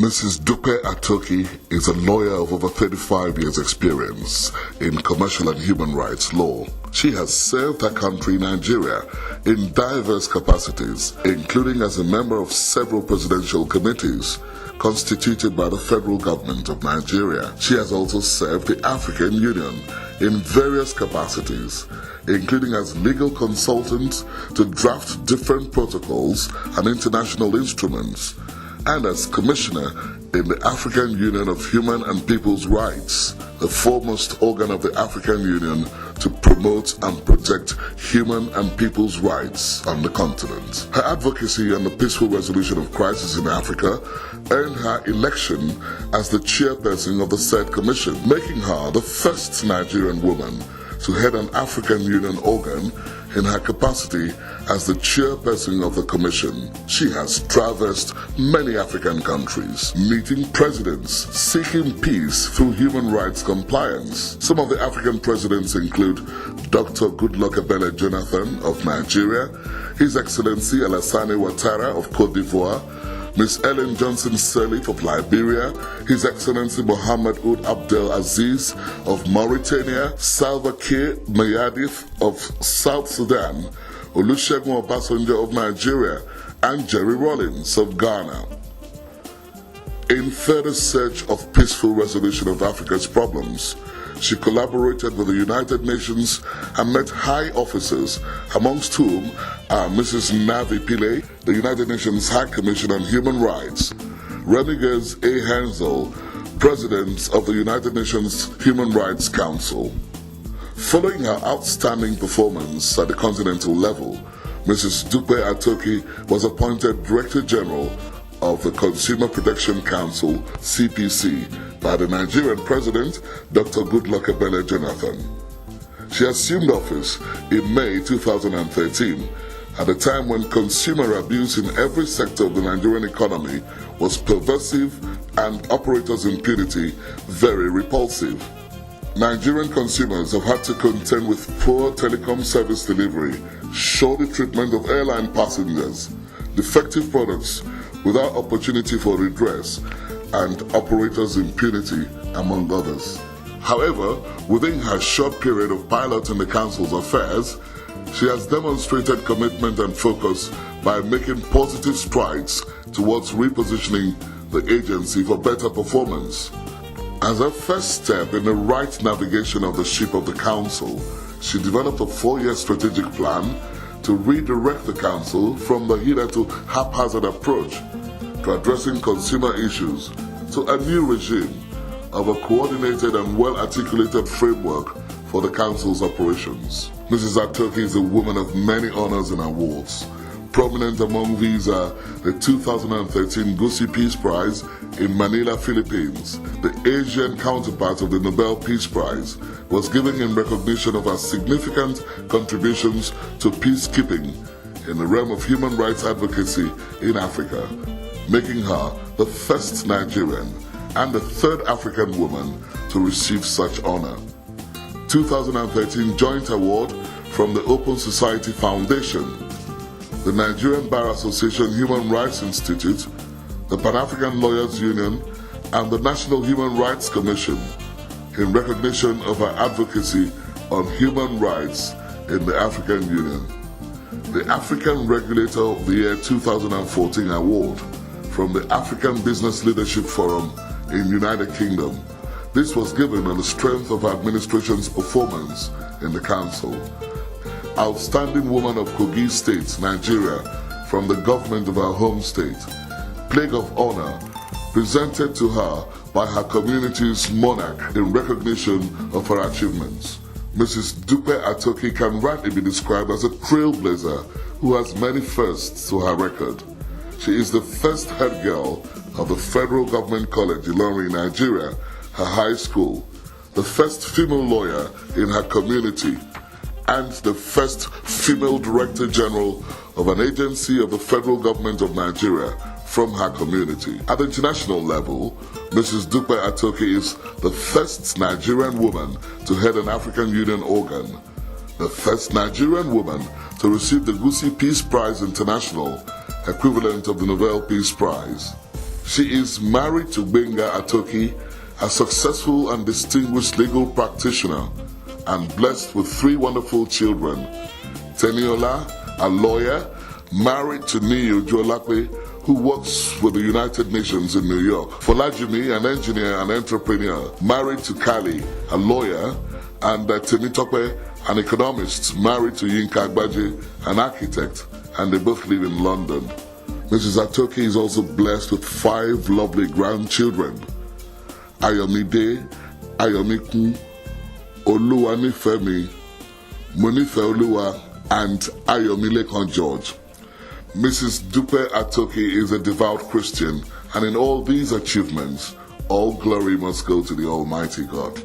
Mrs. Dupe Atoki is a lawyer of over 35 years' experience in commercial and human rights law. She has served her country, Nigeria, in diverse capacities, including as a member of several presidential committees constituted by the federal government of Nigeria. She has also served the African Union in various capacities, including as legal consultant to draft different protocols and international instruments, and as Commissioner in the African Union of Human and People's Rights, the foremost organ of the African Union to promote and protect human and people's rights on the continent. Her advocacy on the peaceful resolution of crisis in Africa earned her election as the chairperson of the said commission, making her the first Nigerian woman to head an African Union organ in her capacity as the chairperson of the commission. She has traversed many African countries, meeting presidents, seeking peace through human rights compliance. Some of the African presidents include Dr. Goodluck Ebele Jonathan of Nigeria, His Excellency Alassane Ouattara of Cote d'Ivoire, Ms. Ellen Johnson Sirleaf of Liberia, His Excellency Mohammed Ould Abdel Aziz of Mauritania, Salva Kiir Mayardit of South Sudan, Olusegun Obasanjo of Nigeria, and Jerry Rawlings of Ghana. In further search of peaceful resolution of Africa's problems, she collaborated with the United Nations and met high officers, amongst whom are Mrs. Navi Pillay, the United Nations High Commission on Human Rights, Remiges A. Hansel, President of the United Nations Human Rights Council. Following her outstanding performance at the continental level, Mrs. Dupe Atoki was appointed Director General of the Consumer Protection Council, CPC, by the Nigerian President, Dr. Goodluck Ebele Jonathan. She assumed office in May 2013, at a time when consumer abuse in every sector of the Nigerian economy was pervasive and operators' impunity very repulsive. Nigerian consumers have had to contend with poor telecom service delivery, shoddy treatment of airline passengers, defective products without opportunity for redress, and operators' impunity, among others. However, within her short period of piloting the Council's affairs, she has demonstrated commitment and focus by making positive strides towards repositioning the agency for better performance. As a first step in the right navigation of the ship of the Council, she developed a 4-year strategic plan to redirect the Council from the hitherto haphazard approach to addressing consumer issues to a new regime of a coordinated and well-articulated framework for the Council's operations. Mrs. Atoki is a woman of many honors and awards. Prominent among these are the 2013 Gusi Peace Prize in Manila, Philippines. The Asian counterpart of the Nobel Peace Prize was given in recognition of her significant contributions to peacekeeping in the realm of human rights advocacy in Africa, making her the first Nigerian and the third African woman to receive such honor. 2013 Joint Award from the Open Society Foundation, the Nigerian Bar Association Human Rights Institute, the Pan-African Lawyers Union, and the National Human Rights Commission in recognition of her advocacy on human rights in the African Union. The African Regulator of the Year 2014 Award from the African Business Leadership Forum in United Kingdom. This was given on the strength of her administration's performance in the Council. Outstanding Woman of Kogi State, Nigeria, from the government of her home state. Plague of Honor, presented to her by her community's monarch in recognition of her achievements. Mrs. Dupe Atoki can rightly be described as a trailblazer who has many firsts to her record. She is the first head girl of the Federal Government College, Ilorin, Nigeria, her high school, the first female lawyer in her community, and the first female Director General of an agency of the Federal Government of Nigeria from her community. At the international level, Mrs. Dupe Atoki is the first Nigerian woman to head an African Union organ, the first Nigerian woman to receive the Gusi Peace Prize International, equivalent of the Nobel Peace Prize, She is married to Benga Atoki, a successful and distinguished legal practitioner, and blessed with 3 wonderful children. Teniola, a lawyer, married to Niyo Jolape, who works with the United Nations in New York. Folajimi, an engineer and entrepreneur, married to Kali, a lawyer, and Temitope, an economist, married to Yinka Agbaje, an architect, and they both live in London. Mrs. Atoki is also blessed with 5 lovely grandchildren: Ayomide, Ayomikun, Oluwanifemi, Monifeoluwa, and Ayomilekan George. Mrs. Dupe Atoki is a devout Christian, and in all these achievements, all glory must go to the Almighty God.